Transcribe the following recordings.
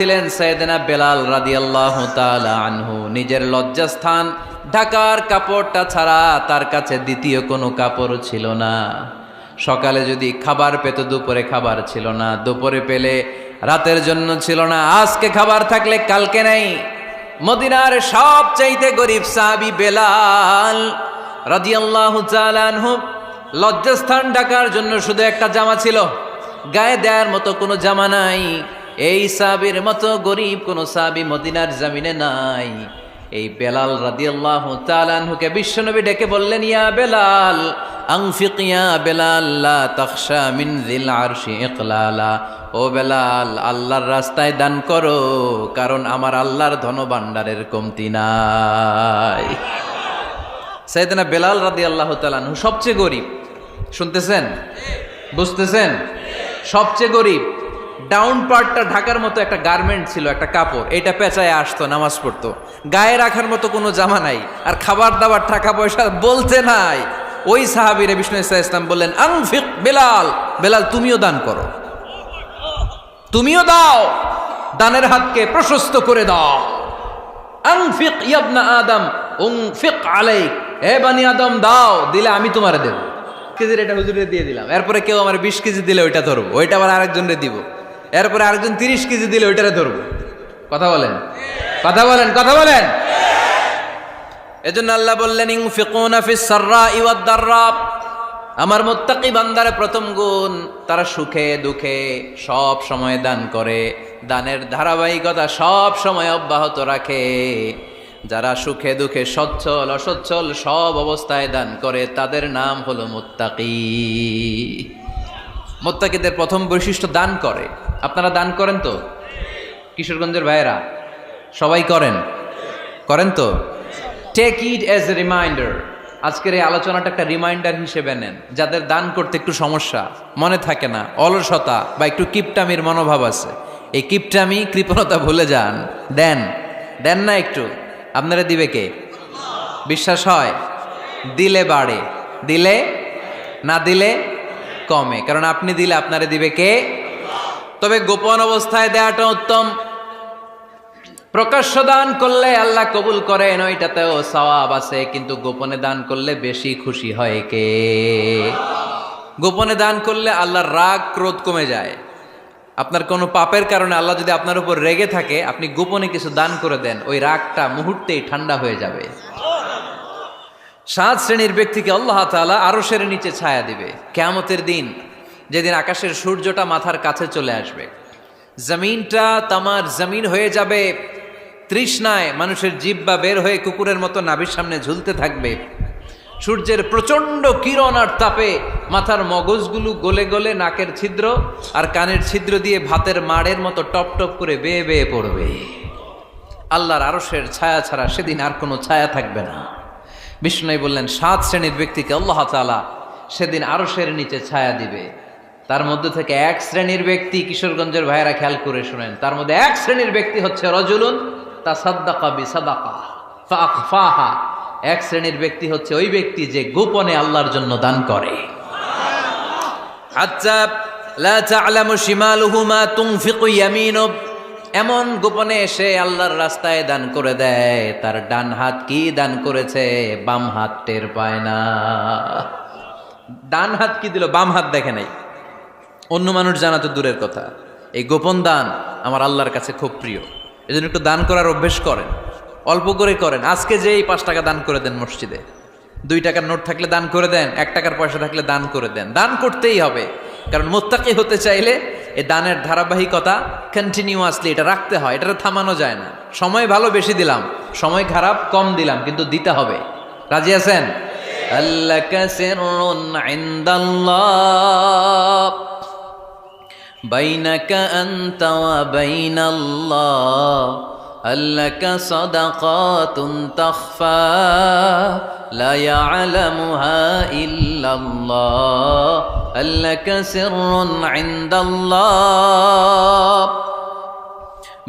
ছিলেন সাইয়েদনা বেলাল রাদিয়াল্লাহু তাআলা আনহু। নিজের লজ্জাস্থান ঢাকার কাপড়টা ছাড়া তার কাছে দ্বিতীয় কোনো কাপড় ছিল না। সকালে যদি খাবার পেত, দুপুরে খাবার ছিল না, দুপুরে পেলে রাতের জন্য ছিল না, আজকে খাবার থাকলে কালকে নাই। মদিনার সবচাইতে গরিব সাহাবী বেলাল রাদিয়াল্লাহু তাআলা আনহু, লজ্জাস্থান ঢাকার জন্য শুধু একটা জামা ছিল, গায়ে দেওয়ার মতো কোনো জামা নাই। এই সাহাবীর মতো গরিব কোন সাহাবী মদিনার জমিনে নাই। এই বেলাল রাদিয়াল্লাহু তাআলা আনহুকে বিশ্বনবী ডেকে বললেন, ইয়া বেলাল আনফিক ইয়া বেলাল লা তাখশা মিন যিল আরশি ইকলালা। ও বেলাল, আল্লাহর রাস্তায় দান করো, কারণ আমার আল্লাহর ধনভাণ্ডারের কমতি নাই। সাইয়েদনা বেলাল রাদিয়াল্লাহু তাআলা আনহু সবচেয়ে গরিব। শুনতেছেন? বুঝতেছেন? সবচেয়ে গরিব। ডাউন পার্টটা ঢাকার মতো একটা গার্মেন্ট ছিল, একটা কাপড়, এটা পেঁচায় আসতো, নামাজ পড়তো। গায়ে রাখার মতো কোনো জামা নাই, আর খাবার দাবার টাকা পয়সা বলতে নাই। ওই সাহাবীরে বিষ্ণু ইসা ইসলাম বললেন, আনফিক বেলাল, বেলাল তুমিও দান করো, তুমিও দাও, দানের হাতকে প্রশস্ত করে দাও। আনফিক ইবনা আদম উনফিক আলাইক, হে বানি আদম দাও, দিলে আমি তোমারে দেব। কেজির এটা হুজুরে দিয়ে দিলাম, এরপরে কেউ আমার 20 কেজি দিলে ওইটা ধরবো, ওইটা আবার আরেকজনরে দিব, এরপরে আরেকজন 30 কেজি দিলে ওইটারে ধরবো। কথা বলেন, কথা বলেন, কথা বলেন। এজন্য আল্লাহ বললেন, ইনফিকুনা ফিস সাররাই ওয়াদ দাররা। আমার মুত্তাকি বান্দার প্রথম গুণ, তারা সুখে দুঃখে সব সময় দান করে, দানের ধারাবাহিকতা সব সময় অব্যাহত রাখে। যারা সুখে দুঃখে সচ্ছল অসচ্ছল সব অবস্থায় দান করে, তাদের নাম হলো মুত্তাকি। মুত্তাকিদের প্রথম বৈশিষ্ট্য দান করে। আপনারা দান করেন তো? কিশোরগঞ্জের ভাইয়েরা সবাই করেন? করেন তো? Take it as a reminder. আজকের এই আলোচনাটা একটা রিমাইন্ডার হিসেবে নেন। যাদের দান করতে একটু সমস্যা, মনে থাকে না, অলসতা বা একটু কিপটামির মনোভাব আছে, এই কিপটামি কৃপণতা ভুলে যান, দেন। দেন না একটু, আপনারা দিবে কে? বিশ্বাস হয়? দিলে বাড়ে, দিলে না দিলে কমে, কারণ আপনি দিলে আপনারে দিবে কে? তবে গোপন অবস্থায় দেওয়াটা উত্তম। প্রকাশ্য দান করলে আল্লাহ কবুল করেন, ওইটাতেও সওয়াব আছে, কিন্তু গোপনে দান করলে বেশি খুশি হয় কে? গোপনে দান করলে আল্লাহর রাগ ক্রোধ কমে যায়। আপনার কোনো পাপের কারণে আল্লাহ যদি আপনার উপর রেগে থাকে, আপনি গোপনে কিছু দান করে দেন, ওই রাগটা মুহূর্তেই ঠান্ডা হয়ে যাবে। 7 শ্রেণীর ব্যক্তিকে আল্লাহ তাআলা আরশের নিচে ছায়া দিবে কিয়ামতের দিন, যেদিন আকাশের সূর্যটা মাথার কাছে চলে আসবে, জমিনটা তামার জমিন হয়ে যাবে, তৃষ্ণায় মানুষের জিহ্বা বের হয়ে কুকুরের মতো নাভির সামনে ঝুলতে থাকবে। সূর্যের প্রচন্ড কিরণ আর তাপে মাথার মগজগুলো গলে গলে নাকের ছিদ্র আর কানের ছিদ্র দিয়ে ভাতের মাড়ের মতো টপ টপ করে বেয়ে বেয়ে পড়বে। আল্লাহর আরশের ছায়া ছাড়া সেদিন আর কোনো ছায়া থাকবে না। বিষ্ণু বললেন, 7 শ্রেণীর ব্যক্তিকে আল্লাহ তাআলা সেদিন আরশের নিচে ছায়া দিবে। তার মধ্যে থেকে 1 শ্রেণীর ব্যক্তি, কিশোরগঞ্জের ভাইয়েরা খেয়াল করে শুনেন, তার মধ্যে 1 শ্রেণীর ব্যক্তি হচ্ছে রজুলুন তাসাদ্দাকা বিসাদাকা ফাআখফাহা। 1 শ্রেণীর ব্যক্তি হচ্ছে ওই ব্যক্তি যে গোপনে আল্লাহর জন্য দান করে। হাত্তা লা তা'লামু শিমালুহু মা তুনফিকু ইয়ামিনু। এমন গোপনে এসে আল্লাহর রাস্তায় দান করে দেয়, তার ডান হাত কি দান করেছে বাম হাত টের পায় না। ডান হাত কি দিল, বাম হাত দেখে নাই। অন্য মানুষ জানা তো দূরের কথা, এই গোপন দান আমার আল্লাহর কাছে খুব প্রিয়। এজন্য একটু দান করার অভ্যেস করেন, অল্প করে করেন। আজকে যেই 5 টাকা দান করে দেন মসজিদে, 2 টাকার নোট থাকলে দান করে দেন, 1 টাকার পয়সা থাকলে দান করে দেন। দান করতেই হবে, কারণ মুত্তাকি হতে চাইলে এই দানের ধারাবাহিকতা কন্টিনিউয়াসলি এটা রাখতে হয়, এটা থামানো যায় না। সময় ভালো বেশি দিলাম, সময় খারাপ কম দিলাম, কিন্তু দিতে হবে। রাজি আছেন? আল্লাকা সিররুন ইনদাল্লাহ বাইনাকা আনতা ওয়া বাইনাল্লাহ, আল্লাকা সাদাকাতুন তাখফা লা ইয়ালামুহা ইল্লাল্লাহ, আল্লাকা সিররুন ইনদাল্লাহ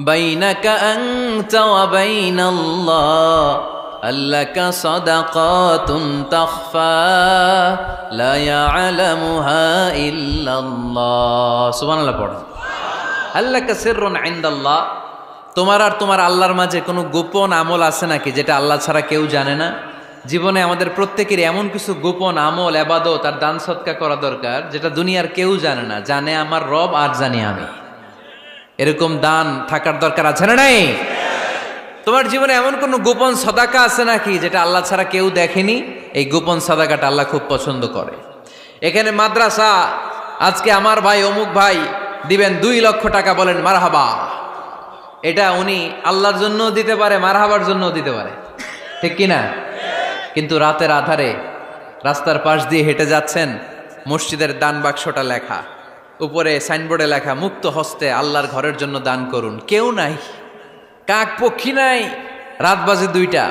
বাইনাকা আনতা ওয়া বাইনাল্লাহ, আল্লাকা সাদাকাতুন তাখফা লা ইয়ালামুহা ইল্লাল্লাহ। সুবহানাল্লাহ পড়ো। আল্লাকা সিররুন ইনদাল্লাহ, তোমার আর তোমার আল্লাহর মাঝে কোনো গোপন আমল আছে নাকি যেটা আল্লাহ ছাড়া কেউ জানে না? জীবনে আমাদের প্রত্যেকেরই এমন কিছু গোপন আমল, ইবাদত আর দান সদকা করা দরকার যেটা দুনিয়ার কেউ জানে না, জানে আমার রব আর জানি আমি। এরকম দান থাকার দরকার আছে না নাই? তোমার জীবনে এমন কোনো গোপন সাদাকা আছে নাকি যেটা আল্লাহ ছাড়া কেউ দেখেনি? এই গোপন সাদাকাটা আল্লাহ খুব পছন্দ করে। এখানে মাদ্রাসা, আজকে আমার ভাই অমুক ভাই দিবেন 2 লক্ষ টাকা, বলেন মারহাবা। এটা উনি আল্লাহর জন্য দিতে পারে, মারহাবার জন্য দিতে পারে, ঠিক কিনা? কিন্তু রাতের আধারে রাস্তার পাশ দিয়ে হেঁটে যাচ্ছেন, মসজিদের দান বাক্সটা লেখা, উপরে সাইনবোর্ডে লেখা মুক্ত হস্তে আল্লাহর ঘরের জন্য দান করুন। কেউ নাই, কাক পক্ষী নাই, রাত বাজে 2টা,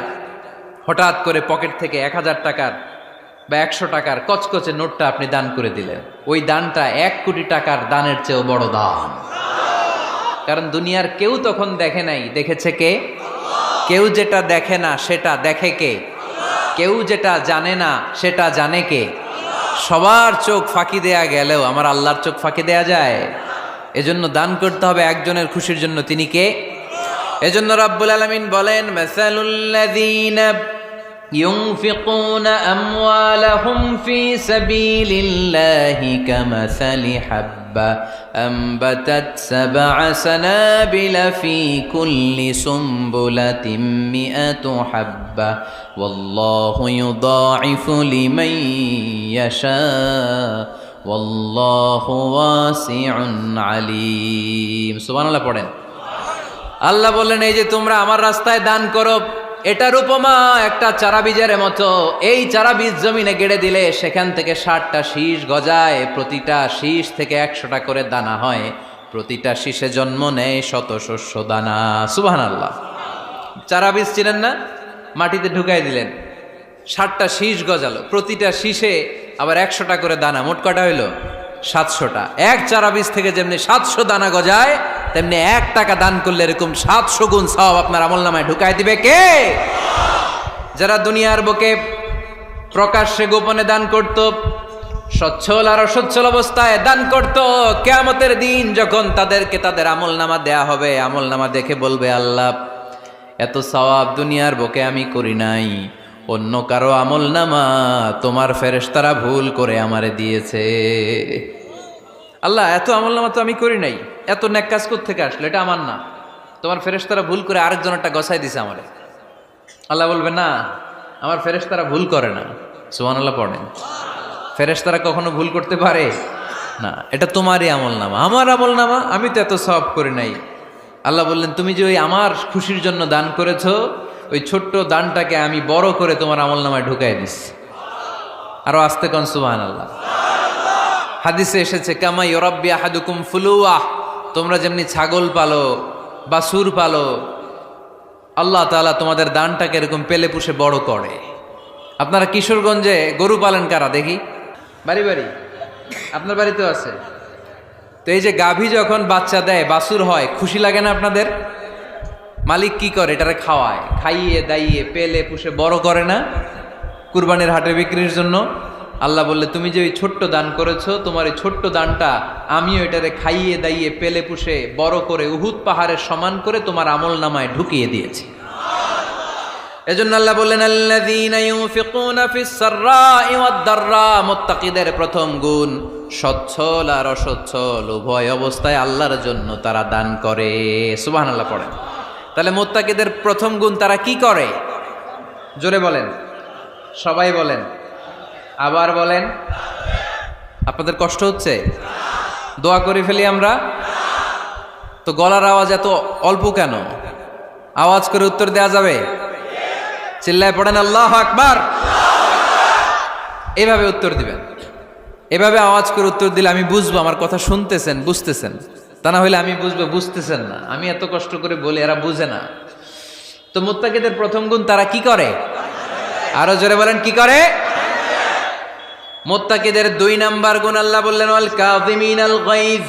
হঠাৎ করে পকেট থেকে 1000 টাকার বা 100 টাকার কচকচে নোটটা আপনি দান করে দিলেন। ওই দানটা 1 কোটি টাকার দানের চেয়েও বড় দান। কারণ দুনিয়ার কেউ তখন দেখে নাই, দেখেছে কে? কেউ যেটা দেখে না সেটা দেখে কে? কেউ যেটা জানে না সেটা জানে কে? সবার চোখ ফাঁকি দেয়া গেলেও আমার আল্লাহর চোখ ফাঁকি দেয়া যায়? এজন্য দান করতে হবে একজনের খুশির জন্য, তিনি কে? এজন্য রাব্বুল আলামিন বলেন, মাসালুল্লাযীনা ইউনফিকুনা আমওয়ালাহুম ফি সাবিলিল্লাহি কামাসালি হাব্বা আম্বাতাত সাবআ সানাবিলা ফি কুল্লি সুমবুলাতিন মিআতু হাব্বা ওয়াল্লাহু ইউদাঈফু লিমান ইয়াশা ওয়াল্লাহু ওয়াসিউন আলীম। সুবহানাল্লাহ পড়েন। আল্লাহ বললেন, এই যে তোমরা আমার রাস্তায় দান করো, এটার উপমা একটা চারা বীজের মতো। এই চারা বীজ জমিনে গেড়ে দিলে সেখান থেকে 60টা শীষ গজায়, প্রতিটা শীষ থেকে 100টা করে দানা হয়, প্রতিটা শীষে জন্ম নেয় শত শস্য দানা। সুবহানাল্লাহ। চারা বীজ ছিলেন না, মাটিতে ঢুকাই দিলেন, 60টা শীষ গজালো, প্রতিটা শীষে আবার 100টা করে দানা, মোট কটা হইল? 700টা। এক চারা বীজ থেকে যেমনি 700 দানা গজায়, তেমনি 1 টাকা দান করলে এরকম 700 গুণ সওয়াব আপনার আমলনামায় ঢুকাই দিবে কে? যারা দুনিয়ার বুকে প্রকাশ্যে গোপনে দান করত, সচ্ছল আর অসচ্ছল অবস্থায় দান করত, কিয়ামতের দিন যখন তাদেরকে তাদের আমলনামা দেয়া হবে, আমলনামা দেখে বলবে, আল্লাহ এত সওয়াব দুনিয়ার বুকে আমি করি নাই, অন্য কারো আমলনামা তোমার ফেরেশতারা ভুল করে আমারে দিয়েছে। আল্লাহ এত আমলনামা তো আমি করি নাই, এত নেক কাজ কোত্থেকে আসলো? এটা আমার না, তোমার ফেরেশতারা ভুল করে আরেকজনেরটা গছাই দিছে আমারে। আল্লাহ বলবে, না, আমার ফেরেশতারা ভুল করে না। সুবহানাল্লাহ পড়েন। ফেরেশতারা কখনো ভুল করতে পারে না, এটা তোমারই আমলনামা, আমার আমলনামা, আমি তো এত সওয়াব করি নাই। আল্লাহ বললেন, তুমি যে ওই আমার খুশির জন্য দান করেছো, ওই ছোট্ট দানটাকে আমি বড় করে তোমার আমলনামায় ঢুকাই দিচ্ছি। আরো আস্তে কোন সুবহানাল্লাহ। হাদিসে এসেছে, কামা ইউরাব্বি আহাদুকুম ফুলুয়াহ, তোমরা যেমনি ছাগল পালো, বাছুর পালো, আল্লাহ তাআলা তোমাদের দানটাকে এরকম পেলে পুষে বড় করে। আপনারা কিশোরগঞ্জে গরু পালেন কারা দেখি? বাড়ি বাড়ি, আপনার বাড়িতেও আছে। তো এই যে গাভী যখন বাচ্চা দেয়, বাছুর হয়, খুশি লাগে না আপনাদের? মালিক কি করে? এটারে খাওয়ায়, খাইয়ে দাইয়ে পেলে পুষে বড় করে না? কুরবানির হাটে বিক্রির জন্য। আল্লাহ বললে, তুমি যে ওই ছোট্ট দান করেছো, তোমার এই ছোট্ট দানটা আমিও এটারে খাইয়ে দাইয়ে পেলে পুষে বড় করে উহুদ পাহাড়ের সমান করে তোমার আমলনামায় ঢুকিয়ে দিয়েছি। এজন্য আল্লাহ বললেন, আল্লাযীনা ইউনফিকুনা ফিস সাররাই ওয়াদ দাররা, মুত্তাকিদের প্রথম গুণ সচ্ছল আর অসচ্ছল উভয় অবস্থায় আল্লাহর জন্য তারা দান করে। সুবহানাল্লাহ পড়েন। তাহলে মুত্তাকিদের প্রথম গুণ, তারা কি করে? জোরে বলেন, সবাই বলেন, আবার বলেন। আপনাদের কষ্ট হচ্ছে? দোয়া করে ফেলি আমরা তো। গলার আওয়াজ এত অল্প কেন? আওয়াজ করে উত্তর দেয়া যাবে? চিল্লায় পড়েন আল্লাহু আকবার। এভাবে উত্তর দিবেন, এভাবে আওয়াজ করে উত্তর দিলে আমি বুঝবো আমার কথা শুনতেছেন, বুঝতেছেন। তা না হলে আমি বুঝবো বুঝতেছেন না, আমি এত কষ্ট করে বলি, এরা বুঝে না। তো মুত্তাকিদের প্রথম গুণ, তারা কি করে? আরো জোরে বলেন, কি করে? মুত্তাকিদের 2 নাম্বার গুণ আল্লাহ বললেন, ওয়াল কাযিমিনাল গায়জ,